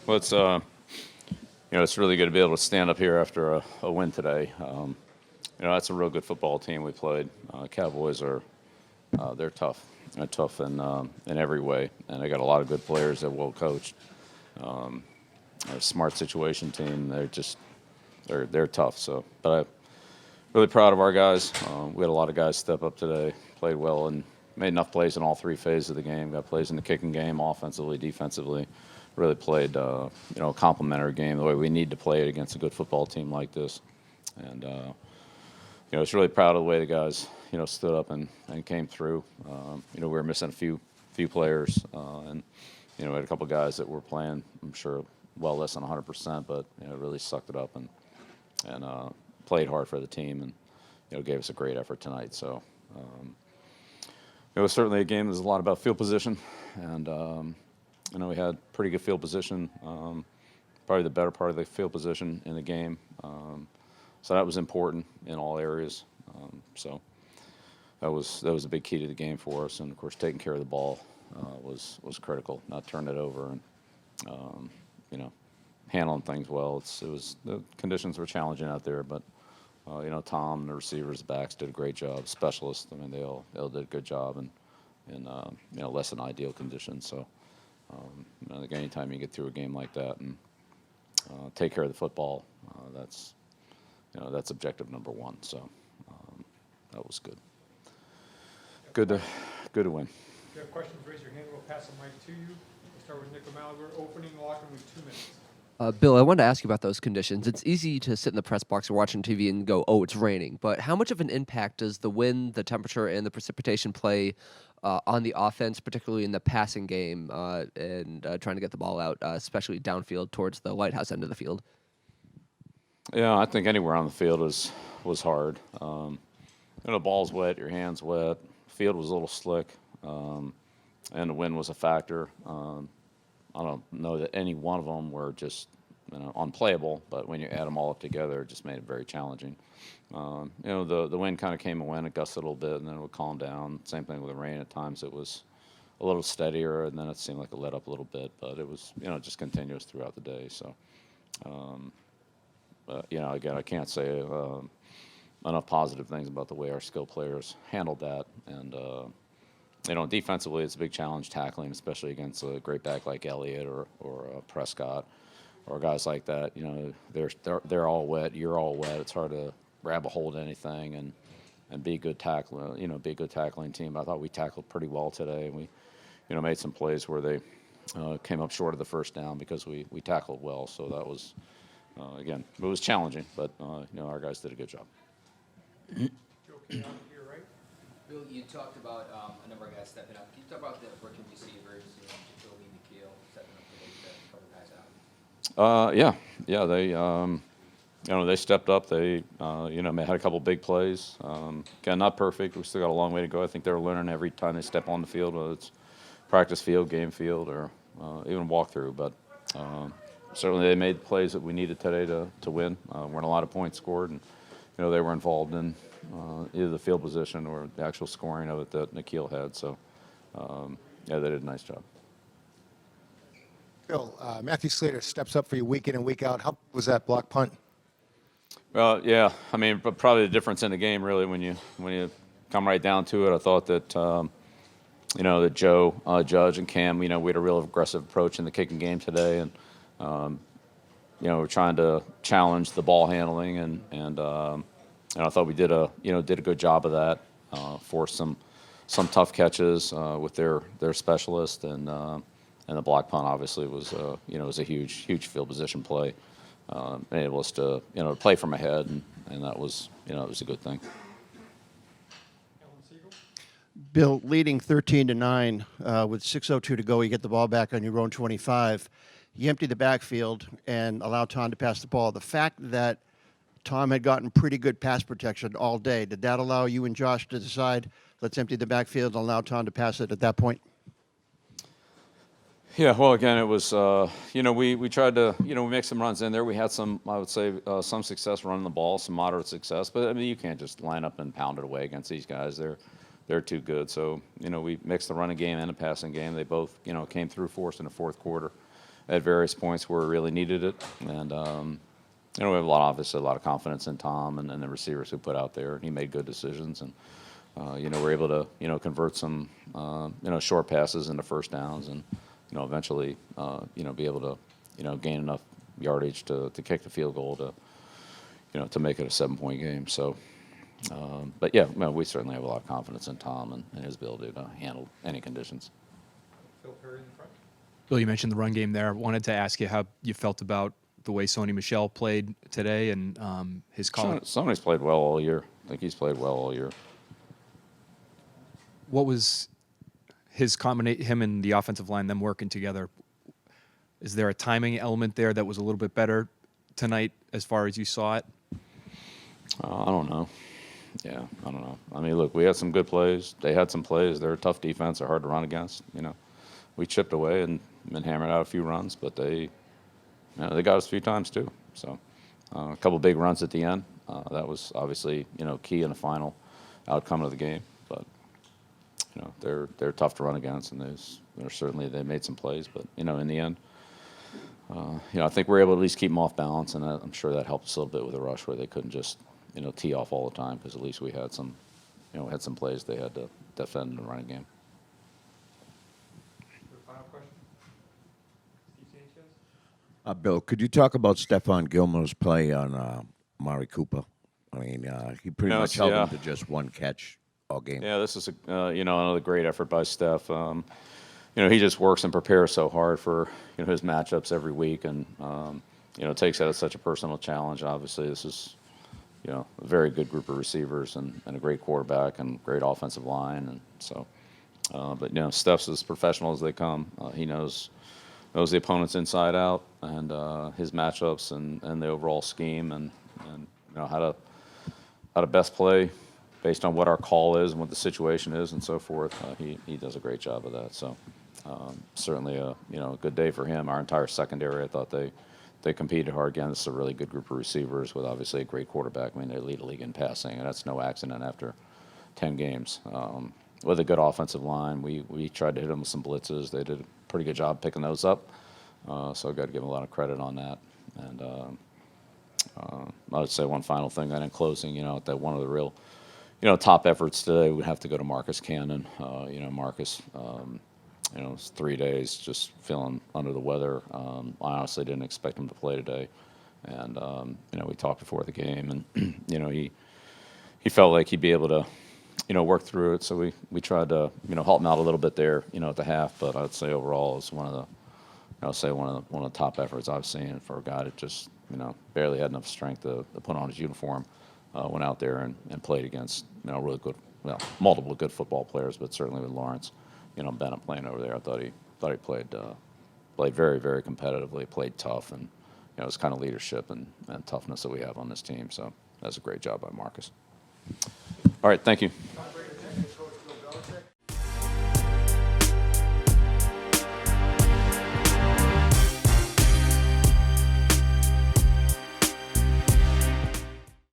Well, it's really good to be able to stand up here after a win today. That's a real good football team we played. Cowboys they're tough. They're tough in every way, and they got a lot of good players. They're well coached. They're a smart situation team. They're tough. So, but I'm really proud of our guys. We had a lot of guys step up today, played well, and made enough plays in all three phases of the game. Got plays in the kicking game, offensively, defensively. Really played, a complementary game the way we need to play it against a good football team like this. And it's really proud of the way the guys, stood up and came through. We were missing a few players, and we had a couple guys that were playing, I'm sure, well less than 100%, but really sucked it up and played hard for the team, and gave us a great effort tonight. So it was certainly a game that was a lot about field position, and we had pretty good field position, probably the better part of the field position in the game. So that was important in all areas. So that was a big key to the game for us. And of course, taking care of the ball was critical. Not turning it over, and handling things well. The conditions were challenging out there, but Tom and the receivers, the backs did a great job. Specialists, I mean, they all did a good job in less than ideal conditions. So I think anytime you get through a game like that and take care of the football, that's objective number one. So that was good. Good to win. If you have questions, raise your hand. We'll pass the mic to you. We'll start with Nick O'Malley. We're opening the locker room with 2 minutes. Bill, I wanted to ask you about those conditions. It's easy to sit in the press box or watching TV and go, oh, it's raining. But how much of an impact does the wind, the temperature, and the precipitation play on the offense, particularly in the passing game and trying to get the ball out, especially downfield towards the lighthouse end of the field? Yeah, I think anywhere on the field was hard. The ball's wet, your hand's wet. Field was a little slick, and the wind was a factor. I don't know that any one of them were just unplayable, but when you add them all up together, it just made it very challenging. The wind kind of came and went, it gusted a little bit, and then it would calm down. Same thing with the rain. At times it was a little steadier, and then it seemed like it let up a little bit, but it was just continuous throughout the day. So, again, I can't say enough positive things about the way our skill players handled that, and defensively, it's a big challenge tackling, especially against a great back like Elliott or Prescott or guys like that. They're all wet. You're all wet. It's hard to grab a hold of anything and be a good tackler. Be a good tackling team. I thought we tackled pretty well today, and we made some plays where they came up short of the first down because we tackled well. So that was again, it was challenging, but our guys did a good job. Bill, you talked about a number of guys stepping up. Can you talk about the rookie receivers, Jacoby, Nikhil, stepping up today to cover guys Yeah. They stepped up. They had a couple big plays. Again, not perfect. We still got a long way to go. I think they're learning every time they step on the field, whether it's practice field, game field, or even walkthrough. But certainly they made plays that we needed today to win. Weren't a lot of points scored, and they were involved in either the field position or the actual scoring of it that Nikhil had. So, they did a nice job. Bill, Matthew Slater steps up for you week in and week out. How was that block punt? Well, yeah. I mean, but probably the difference in the game, really, when you come right down to it, I thought that that Joe, Judge, and Cam, we had a real aggressive approach in the kicking game today, and we're trying to challenge the ball handling, and I thought we did a good job of that. Forced some tough catches with their specialist, and the block punt obviously was was a huge field position play. Enabled us to play from ahead, and that was it was a good thing. Bill, leading 13-9 with 6:02 to go, you get the ball back on your own 25. You empty the backfield and allow Tom to pass the ball. The fact that Tom had gotten pretty good pass protection all day, did that allow you and Josh to decide, let's empty the backfield and allow Tom to pass it at that point? Yeah, well, again, it was, we tried to, we make some runs in there. We had some, I would say, some success running the ball, some moderate success. But, I mean, you can't just line up and pound it away against these guys. They're too good. So, we mixed the running game and the passing game. They both, came through for us in the fourth quarter. at various points where we really needed it. And we have obviously a lot of confidence in Tom and the receivers who put out there, and he made good decisions. And we're able to convert some short passes into first downs, and eventually be able to gain enough yardage to kick the field goal to make it a 7-point game. So. But yeah, we certainly have a lot of confidence in Tom and his ability to handle any conditions. Phil Perry in the front. Bill, you mentioned the run game there. Wanted to ask you how you felt about the way Sony Michel played today and his call. Sony's played well all year. I think he's played well all year. What was his combination, him and the offensive line, them working together? Is there a timing element there that was a little bit better tonight as far as you saw it? I don't know. Yeah, I don't know. I mean, look, we had some good plays. They had some plays. They're a tough defense. They're hard to run against. We chipped away and hammered out a few runs, but they got us a few times too. So a couple big runs at the end. That was obviously key in the final outcome of the game. But they're tough to run against, and they made some plays. But in the end, I think we're able to at least keep them off balance, and I'm sure that helped us a little bit with the rush where they couldn't just tee off all the time, because at least we had some plays they had to defend in the running game. The final question. Steve Sanchez. Bill, could you talk about Stephon Gilmore's play on Mari Cooper? I mean, he pretty much held him to just one catch all game. Yeah, this is another great effort by Steph. He just works and prepares so hard for his matchups every week, and takes that as such a personal challenge. Obviously, this is a very good group of receivers and a great quarterback and great offensive line, and so. But Steph's as professional as they come. He knows the opponents inside out, and his matchups and the overall scheme, and how to best play based on what our call is and what the situation is and so forth. He does a great job of that. So certainly a good day for him. Our entire secondary, I thought they competed hard again. This is a really good group of receivers with obviously a great quarterback. I mean, they lead the league in passing, and that's no accident after 10 games. With a good offensive line, we tried to hit them with some blitzes. They did a pretty good job picking those up. So I've got to give them a lot of credit on that. And I would say one final thing, then in closing, that one of the real, top efforts today would have to go to Marcus Cannon. Marcus, it's 3 days just feeling under the weather. I honestly didn't expect him to play today. And, we talked before the game, and, he felt like he'd be able to, work through it. So we tried to, help him out a little bit there, at the half. But I'd say overall it's one of the top efforts I've seen for a guy that just, barely had enough strength to put on his uniform, went out there and played against, really good, multiple good football players, but certainly with Lawrence, Bennett playing over there. I thought he played very, very competitively, played tough, and, it was kind of leadership and toughness that we have on this team. So that's a great job by Marcus. All right, thank you. Tom Brady,